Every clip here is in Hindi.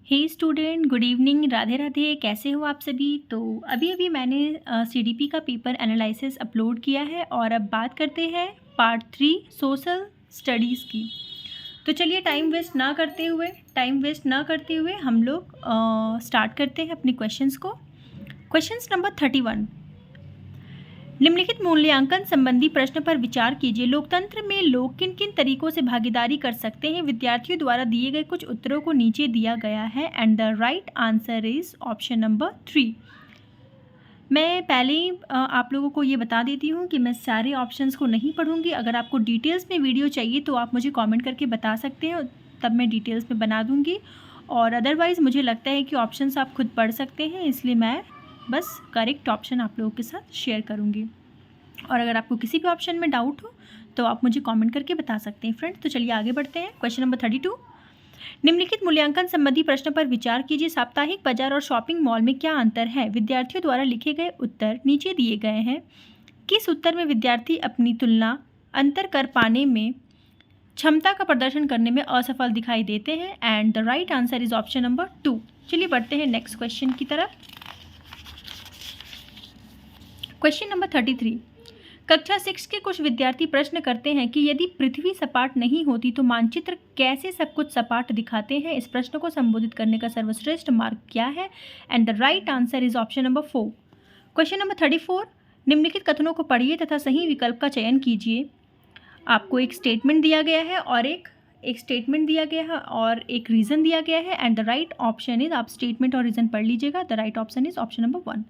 हे student, good evening. Radhe Radhe. कैसे हो आप सभी? तो अभी अभी मैंने सीडीपी का पेपर एनालिसिस अपलोड किया है और अब बात करते हैं पार्ट 3 सोशल स्टडीज़ की। तो चलिए टाइम वेस्ट ना करते हुए हम लोग स्टार्ट करते हैं अपने क्वेश्चंस को। Questions number 31। निम्नलिखित मूल्यांकन संबंधी प्रश्न पर विचार कीजिए। लोकतंत्र में लोग किन किन तरीकों से भागीदारी कर सकते हैं? विद्यार्थियों द्वारा दिए गए कुछ उत्तरों को नीचे दिया गया है and the right answer is option number 3। मैं पहले ही आप लोगों को ये बता देती हूँ कि मैं सारे ऑप्शंस को नहीं पढ़ूंगी। अगर आपको डिटेल्स में वीडियो चाहिए तो आप मुझे कमेंट करके बता सकते हैं, तब मैं डिटेल्स में बना दूंगी। और अदरवाइज़ मुझे लगता है कि ऑप्शंस आप खुद पढ़ सकते हैं, इसलिए मैं बस करेक्ट ऑप्शन आप लोगों के साथ शेयर करूँगी। और अगर आपको किसी भी ऑप्शन में डाउट हो तो आप मुझे कमेंट करके बता सकते हैं फ्रेंड। तो चलिए आगे बढ़ते हैं। Question number 32। निम्नलिखित मूल्यांकन संबंधी प्रश्न पर विचार कीजिए। साप्ताहिक बाजार और शॉपिंग मॉल में क्या अंतर है? विद्यार्थियों द्वारा लिखे गए उत्तर नीचे दिए गए हैं। किस उत्तर में विद्यार्थी अपनी तुलना अंतर कर पाने में क्षमता का प्रदर्शन करने में असफल दिखाई देते हैं? And the right answer is option number 2। चलिए बढ़ते हैं नेक्स्ट क्वेश्चन की तरफ। Question number 33। कक्षा 6 के कुछ विद्यार्थी प्रश्न करते हैं कि यदि पृथ्वी सपाट नहीं होती तो मानचित्र कैसे सब कुछ सपाट दिखाते हैं? इस प्रश्न को संबोधित करने का सर्वश्रेष्ठ मार्ग क्या है? And the right answer is option number 4। Question number 34। निम्नलिखित कथनों को पढ़िए तथा सही विकल्प का चयन कीजिए। आपको एक स्टेटमेंट दिया गया है और एक स्टेटमेंट दिया गया है और एक रीज़न दिया गया है and the right option is, आप स्टेटमेंट और रीज़न पढ़ लीजिएगा। The right option is option number 1।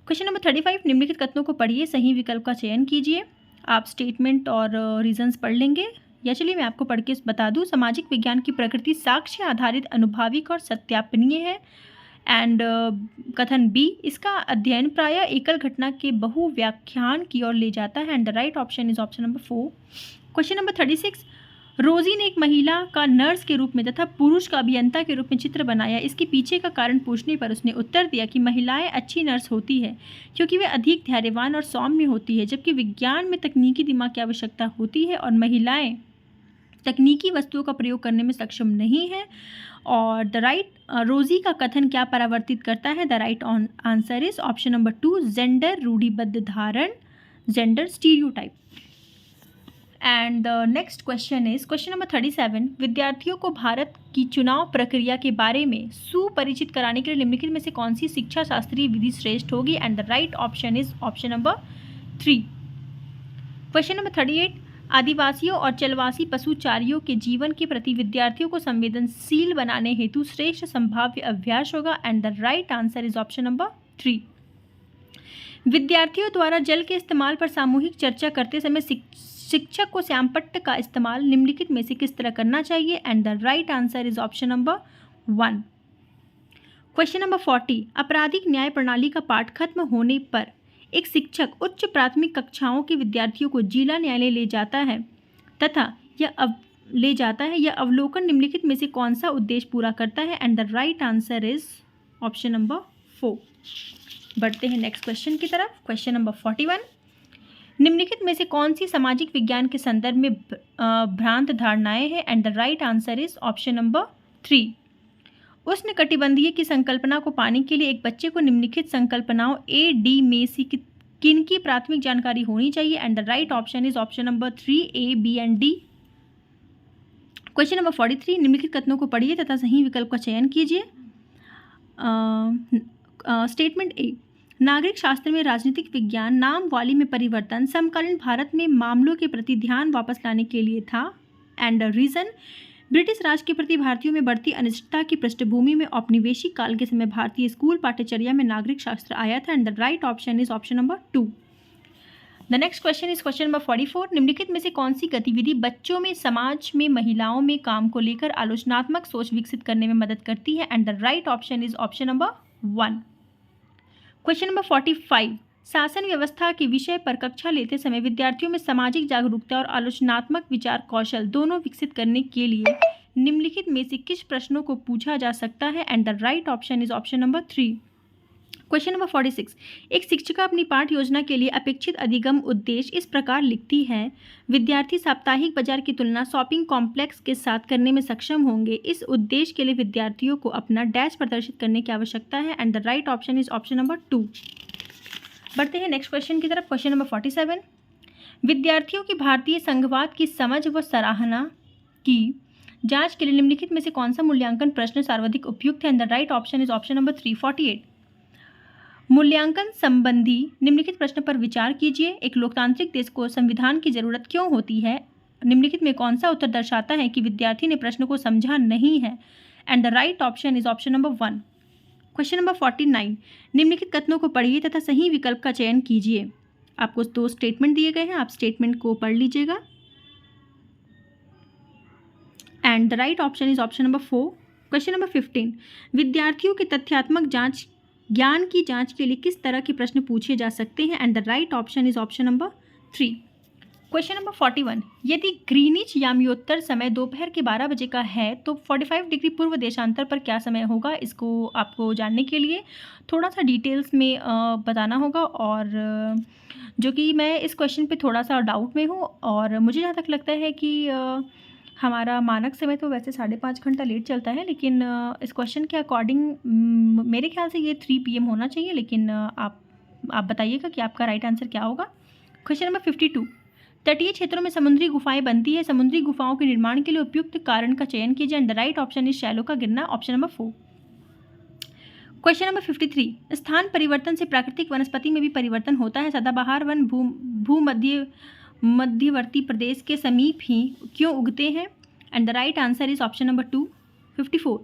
Question number 35। निम्नलिखित कथनों को पढ़िए, सही विकल्प का चयन कीजिए। आप स्टेटमेंट और रीजंस पढ़ लेंगे, या चलिए मैं आपको पढ़ के बता दूं। सामाजिक विज्ञान की प्रकृति साक्ष्य आधारित, अनुभाविक और सत्यापनीय है। एंड कथन बी, इसका अध्ययन प्रायः एकल घटना के बहुव्याख्यान की ओर ले जाता है and the right option is option number 4। Question number 36। रोजी ने एक महिला का नर्स के रूप में तथा पुरुष का अभियंता के रूप में चित्र बनाया। इसके पीछे का कारण पूछने पर उसने उत्तर दिया कि महिलाएं अच्छी नर्स होती है क्योंकि वे अधिक धैर्यवान और सौम्य होती है, जबकि विज्ञान में तकनीकी दिमाग की आवश्यकता होती है और महिलाएं तकनीकी वस्तुओं का प्रयोग करने में सक्षम नहीं है। और द राइट रोजी का कथन क्या परावर्तित करता है? The right answer is option number 2, gender रूढ़िबद्ध धारण, gender stereotype. And the next question is question number 37। विद्यार्थियों को भारत की चुनाव प्रक्रिया के बारे में सुपरिचित कराने के लिए निम्नलिखित में से कौन सी शिक्षा शास्त्रीय विधि श्रेष्ठ होगी? And the right option is option number 3। Question number 38। आदिवासियों और चलवासी पशुचारियों के जीवन के प्रति विद्यार्थियों को संवेदनशील बनाने हेतु श्रेष्ठ संभाव्य अभ्यास होगा and the right answer is option number 3। विद्यार्थियों द्वारा जल के इस्तेमाल पर सामूहिक चर्चा करते समय शिक्षक को श्यामपट्ट का इस्तेमाल निम्नलिखित में से किस तरह करना चाहिए? And the right answer is option number 1। Question number 40। आपराधिक न्याय प्रणाली का पाठ खत्म होने पर एक शिक्षक उच्च प्राथमिक कक्षाओं के विद्यार्थियों को जिला न्यायालय ले जाता है तथा यह अवलोकन निम्नलिखित में से कौन सा उद्देश्य पूरा करता है? And the right answer is option number 4। बढ़ते हैं नेक्स्ट क्वेश्चन की तरफ। Question number 41। निम्नलिखित में से कौन सी सामाजिक विज्ञान के संदर्भ में भ्रांत धारणाएं हैं? And the right answer is option number 3। उष्णकटिबंधीय की संकल्पना को पाने के लिए एक बच्चे को निम्नलिखित संकल्पनाओं ए डी में से किन की प्राथमिक जानकारी होनी चाहिए? And the right option is option number 3, A B and D. Question number 43। निम्नलिखित कथनों को पढ़िए तथा सही विकल्प का चयन कीजिए। स्टेटमेंट ए, नागरिक शास्त्र में राजनीतिक विज्ञान नामावली में परिवर्तन समकालीन भारत में मामलों के प्रति ध्यान वापस लाने के लिए था। एंड रीजन, ब्रिटिश राज के प्रति भारतीयों में बढ़ती अनिश्चितता की पृष्ठभूमि में औपनिवेशिक काल के समय भारतीय स्कूल पाठ्यचर्या में नागरिक शास्त्र आया था। And the right option is option number 2। The next question is question number 44। निम्नलिखित में से कौन सी गतिविधि बच्चों में समाज में महिलाओं में काम को लेकर आलोचनात्मक सोच विकसित करने में मदद करती है? And the right option is option number 1। Question number 45। शासन व्यवस्था के विषय पर कक्षा लेते समय विद्यार्थियों में सामाजिक जागरूकता और आलोचनात्मक विचार कौशल दोनों विकसित करने के लिए निम्नलिखित में से किस प्रश्नों को पूछा जा सकता है? And the right option is option number 3। Question number 46, एक शिक्षिका अपनी पाठ योजना के लिए अपेक्षित अधिगम उद्देश्य इस प्रकार लिखती है। विद्यार्थी साप्ताहिक बाजार की तुलना शॉपिंग कॉम्प्लेक्स के साथ करने में सक्षम होंगे। इस उद्देश्य के लिए विद्यार्थियों को अपना डैश प्रदर्शित करने की आवश्यकता है and the right option is option number 2। बढ़ते हैं नेक्स्ट क्वेश्चन की तरफ। क्वेश्चन नंबर 47, विद्यार्थियों की भारतीय संघवाद की समझ व सराहना की जांच के लिए निम्नलिखित में से कौन सा मूल्यांकन प्रश्न सर्वाधिक उपयुक्त है and the right option is option number 3। 48, मूल्यांकन संबंधी निम्नलिखित प्रश्न पर विचार कीजिए। एक लोकतांत्रिक देश को संविधान की जरूरत क्यों होती है? निम्नलिखित में कौन सा उत्तर दर्शाता है कि विद्यार्थी ने प्रश्न को समझा नहीं है and the right option is option number 1। Question number 49, निम्नलिखित कथनों को पढ़िए तथा सही विकल्प का चयन कीजिए। आपको 2 स्टेटमेंट दिए गए हैं, आप स्टेटमेंट को पढ़ लीजिएगा and the right option is option number 4। Question number 15, विद्यार्थियों के तथ्यात्मक जांच ज्ञान की जांच के लिए किस तरह के प्रश्न पूछे जा सकते हैं and the right option is option number 3। Question number 41, यदि ग्रीनिच यामियोत्तर समय दोपहर के 12 बजे का है तो 45 डिग्री पूर्व देशांतर पर क्या समय होगा? इसको आपको जानने के लिए थोड़ा सा डिटेल्स में बताना होगा और जो कि मैं इस क्वेश्चन पे थोड़ा सा डाउट में हूँ और मुझे जहाँ तक लगता है कि हमारा मानक समय तो वैसे 5.5 घंटा लेट चलता है, लेकिन इस क्वेश्चन के अकॉर्डिंग मेरे ख्याल से ये 3 PM होना चाहिए, लेकिन आप बताइएगा कि आपका राइट आंसर क्या होगा। क्वेश्चन नंबर 52, तटीय क्षेत्रों में समुद्री गुफाएं बनती है। समुद्री गुफाओं के निर्माण के लिए उपयुक्त कारण का चयन कीजिए and the right option is shallow का गिरना, ऑप्शन नंबर 4। क्वेश्चन नंबर 53, स्थान परिवर्तन से प्राकृतिक वनस्पति में भी परिवर्तन होता है। सदाबहार वन मध्यवर्ती प्रदेश के समीप ही क्यों उगते हैं and the right answer is option number 2। 54,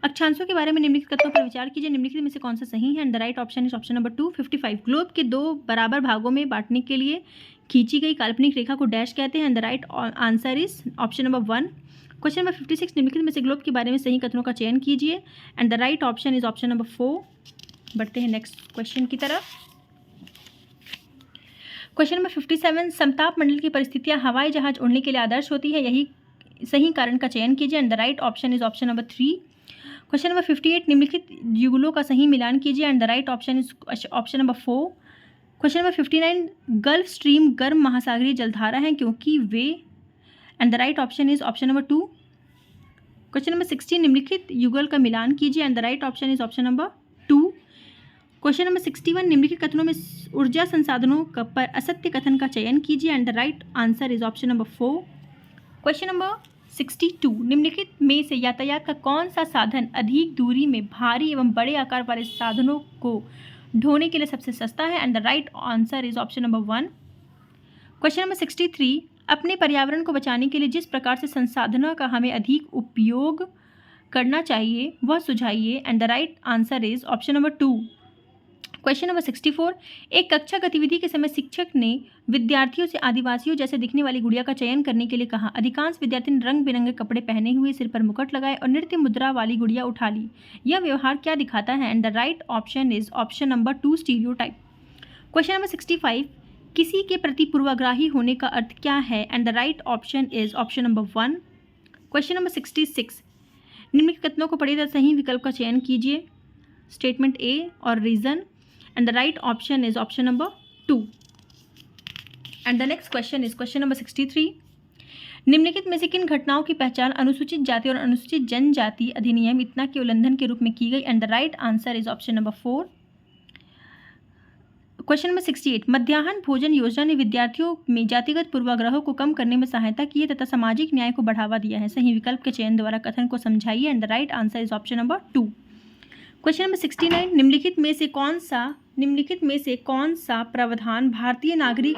अक्षांशों के बारे में निम्नलिखित कथनों पर विचार कीजिए। निम्नलिखित में से कौन सा सही है and the right option is option number 2। 55, globe के 2 बराबर भागों में बांटने के लिए खींची गई काल्पनिक रेखा को डैश कहते हैं and the right answer is option number 1। Question number 56, निम्नलिखित में से ग्लोब के बारे में सही कथनों का चयन कीजिए and the right option is option number 4। बढ़ते हैं नेक्स्ट क्वेश्चन की तरफ। क्वेश्चन नंबर 57, समताप मंडल की परिस्थितियां हवाई जहाज उड़ने के लिए आदर्श होती है, यही सही कारण का चयन कीजिए and the right option is option number 3। Question number 58, निम्नलिखित युगलों का सही मिलान कीजिए and the right option is option number 4। Question number 59, gulf stream गर्म महासागरीय जलधारा है क्योंकि way and the right option is option number 2। Question number 60, निम्नलिखित युगल का मिलान कीजिए and the right option is option number 2। Question number 61, निम्नलिखित कथनों में ऊर्जा संसाधनों पर असत्य कथन का चयन कीजिए and the right answer is option number 4। Question number 62, निम्नलिखित में से यातायात का कौन सा साधन अधिक दूरी में भारी एवं बड़े आकार वाले साधनों को ढोने के लिए सबसे सस्ता है and the right answer is option number 1। Question number 63, अपने पर्यावरण को बचाने के लिए जिस प्रकार से संसाधनों का हमें अधिक उपयोग करना चाहिए वह सुझाइए and the right answer is option number 2। Question number 64, एक कक्षा गतिविधि के समय शिक्षक ने विद्यार्थियों से आदिवासियों जैसे दिखने वाली गुड़िया का चयन करने के लिए कहा। अधिकांश विद्यार्थी ने रंग बिरंगे कपड़े पहने हुए, सिर पर मुकुट लगाए और नृत्य मुद्रा वाली गुड़िया उठा ली। यह व्यवहार क्या दिखाता है and the right option is option number 2, stereotype. Question number 65, किसी के प्रति पूर्वाग्रही होने का अर्थ क्या है and the right option is option number 1। Question number 66, निम्नलिखित कथनों को पढ़िए तथा सही विकल्प का चयन कीजिए, स्टेटमेंट ए और reason and the right option is option number 2। and the next question is question number 63, निम्नलिखित में से किन घटनाओं की पहचान अनुसूचित जाति और अनुसूचित जनजाति अधिनियम इतना के उल्लंघन के रूप में की गई and the right answer is option number 4। Question number 68, मध्याह्न भोजन योजना ने विद्यार्थियों में जातिगत पूर्वाग्रहों को कम करने में सहायता की है तथा सामाजिक न्याय को बढ़ावा दिया है। सही विकल्प के चयन द्वारा कथन को समझाइए and the right answer is option number 2। Question number 69, निम्नलिखित में से कौन सा प्रावधान भारतीय नागरिक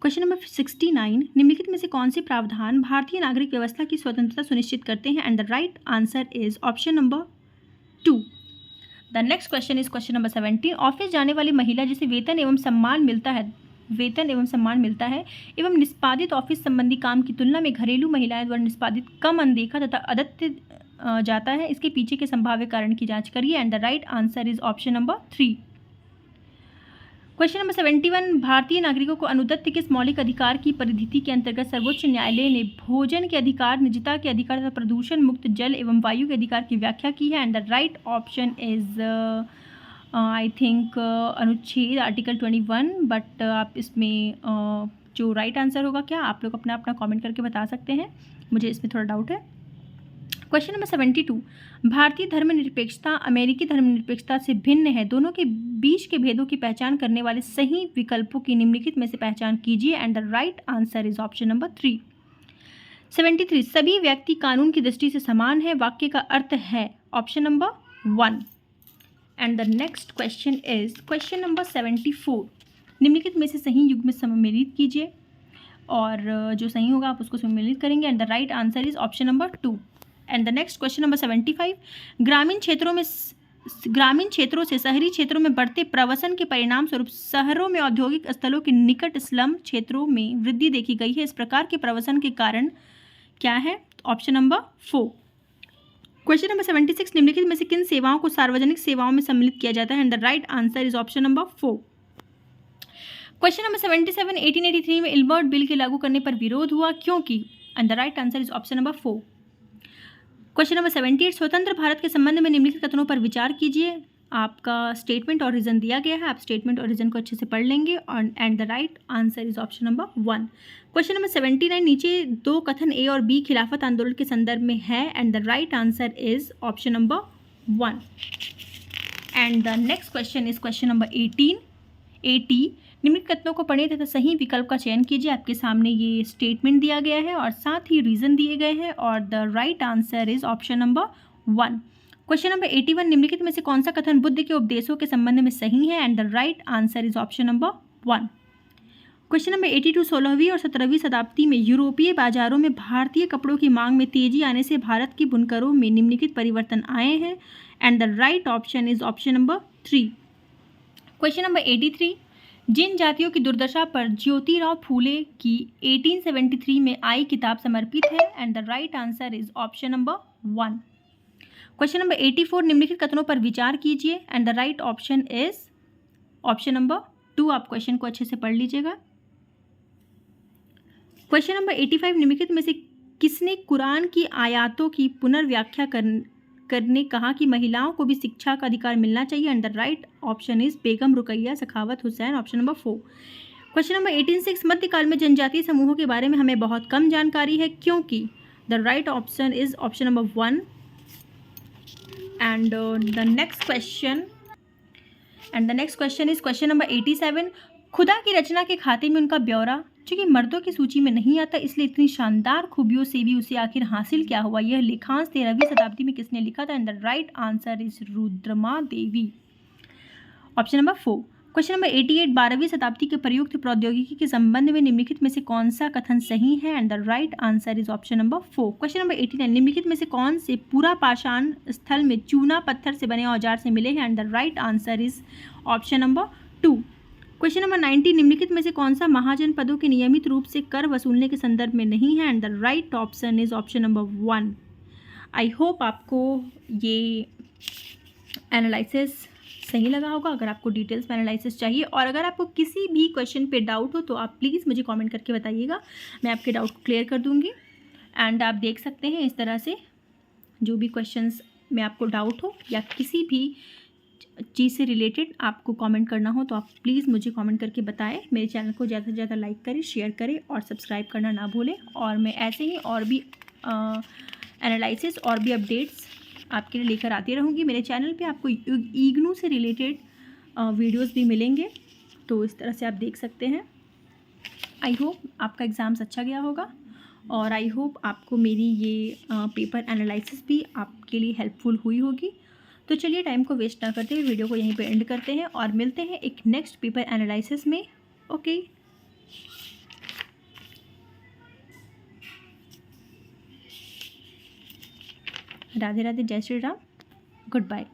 क्वेश्चन नंबर 69, निम्नलिखित में से कौन से प्रावधान भारतीय नागरिक व्यवस्था की स्वतंत्रता सुनिश्चित करते हैं and the right answer is option number 2। The next question is question number 70, office जाने वाली महिला जिसे वेतन एवं सम्मान मिलता है एवं निष्पादित ऑफिस संबंधी काम की तुलना में घरेलू महिलाएं द्वारा निष्पादित कम अनदेखा तथा अदत्य जाता है, इसके पीछे के संभाव्य कारण की जांच करिए and the right answer is option number 3। Question number 71, भारतीय नागरिकों को अनुदत्त किस मौलिक अधिकार की परिधि के अंतर्गत सर्वोच्च न्यायालय ने भोजन के अधिकार, निजता के अधिकार तथा प्रदूषण मुक्त जल एवं वायु के अधिकार की व्याख्या की है? And the right option is I think अनुच्छेद आर्टिकल 21, बट आप इसमें जो राइट आंसर होगा क्या, आप लोग अपना अपना कमेंट करके बता सकते हैं, मुझे इसमें थोड़ा डाउट है। क्वेश्चन नंबर 72, भारतीय धर्मनिरपेक्षता अमेरिकी धर्मनिरपेक्षता से भिन्न है, दोनों के बीच के भेदों की पहचान करने वाले सही विकल्पों की निम्नलिखित में से पहचान कीजिए? And the right answer is option number 3। 73, सभी व्यक्ति कानून की दृष्टि से समान है, वाक्य का अर्थ है option number 1। And the next question is question number 74, निम्नलिखित में से सही युग्म सम्मिलित कीजिए, और जो सही होगा आप उसको सम्मिलित करेंगे। And the right answer is option number 2। And the next question number 75, ग्रामीण क्षेत्रों से शहरी क्षेत्रों में बढ़ते प्रवसन के परिणाम स्वरूप शहरों में औद्योगिक स्थलों के निकट स्लम क्षेत्रों में वृद्धि देखी गई है, इस प्रकार के प्रवसन के कारण क्या है? Option number 4। क्वेश्चन नंबर 76, निम्नलिखित में से किन सेवाओं को सार्वजनिक सेवाओं में सम्मिलित किया जाता है? And the right answer is option number 4। Question number 77, 1883 में इल्बर्ट बिल के लागू करने पर विरोध हुआ, क्योंकि? And the right answer is option number 4। Question number 78, स्वतंत्र भारत के संबंध में निम्नलिखित कथनों पर विचार कीजिए। आपका स्टेटमेंट और रीजन दिया गया है, आप स्टेटमेंट और रीजन को अच्छे से पढ़ लेंगे। And the right answer is option number 1। Question number 79, नीचे दो कथन ए और बी खिलाफत आंदोलन के संदर्भ में है। And the right answer is option number 1। And the next question is question number 80, निम्नलिखित कथनों को पढ़ें तथा सही विकल्प का चयन कीजिए। आपके सामने ये स्टेटमेंट दिया गया है और साथ ही रीजन दिए गए हैं, और the right answer is option number 1। Question number 81, निम्नलिखित में से कौन सा कथन बुद्ध के उपदेशों के संबंध में सही है? And the right answer is option number 1। Question number 82, 16वीं और 17वीं शताब्दी में यूरोपीय बाजारों में भारतीय कपड़ों की मांग में तेजी आने से भारत के बुनकरों में निम्नलिखित परिवर्तन आए हैं? And the right option is option number 3। Question number 83, जिन जातियों की दुर्दशा पर ज्योतिराव फूले की 1873 में आई किताब समर्पित है? And the right answer is option number 1। Question number 84, निम्नलिखित कथनों पर विचार कीजिए। And the right option is option number 2। आप क्वेश्चन को अच्छे से पढ़ लीजिएगा। क्वेश्चन नंबर 85, निम्नलिखित में से किसने कुरान की आयातों की पुनर्व्याख्या करने कहा कि महिलाओं को भी शिक्षा का अधिकार मिलना चाहिए? And the right option is Begum Rokeya Sakhawat Hossain, option number 4। Question number 86, मध्यकाल में जनजातीय समूहों के बारे में हमें बहुत कम जानकारी है, क्योंकि? The right option is option number 1। And the next question is question number 87, खुदा की रचना के खाते में उनका ब्यौरा चूँकि मर्दों की सूची में नहीं आता, इसलिए इतनी शानदार खूबियों से भी उसे आखिर हासिल क्या हुआ? यह लेखांश 13वीं शताब्दी में किसने लिखा था? And the right answer is Rudrama Devi, option number 4। Question number 88, 12वीं शताब्दी के प्रयुक्त प्रौद्योगिकी के संबंध में निम्नलिखित में से कौन सा कथन सही है? And the right answer is option number 4। Question number 89, निम्नलिखित में से कौन से पूरा पाषाण स्थल में चूना पत्थर से बने औजार से मिले हैं? And the right answer is option number 2। Question number 90, निम्नलिखित में से कौन सा महाजनपदों के नियमित रूप से कर वसूलने के संदर्भ में नहीं है? And the right option is option number 1। I hope आपको ये एनालिसिस सही लगा होगा। अगर आपको डिटेल्स में एनालिसिस चाहिए और अगर आपको किसी भी क्वेश्चन पे डाउट हो तो आप प्लीज़ मुझे कमेंट करके बताइएगा, मैं आपके डाउट को क्लियर कर दूँगी। एंड आप देख सकते हैं इस तरह से जो भी क्वेश्चंस में आपको डाउट हो या किसी भी चीज़ से रिलेटेड आपको कमेंट करना हो तो आप प्लीज़ मुझे कमेंट करके बताएं। मेरे चैनल को ज़्यादा से ज़्यादा लाइक करें, शेयर करें और सब्सक्राइब करना ना भूलें। और मैं ऐसे ही और भी एनालिसिस और भी अपडेट्स आपके लिए लेकर आती रहूँगी। मेरे चैनल पे आपको इग्नू से रिलेटेड वीडियोस भी मिलेंगे, तो इस तरह से आप देख सकते हैं। आई होप आपका एग्ज़ाम्स अच्छा गया होगा और आई होप आपको मेरी ये पेपर एनालिसिस भी आपके लिए हेल्पफुल हुई होगी। तो चलिए टाइम को वेस्ट ना करते हुए वीडियो को यहीं पे एंड करते हैं और मिलते हैं एक नेक्स्ट पेपर एनालिसिस में। ओके, राधे राधे, जय श्री राम, गुड बाय।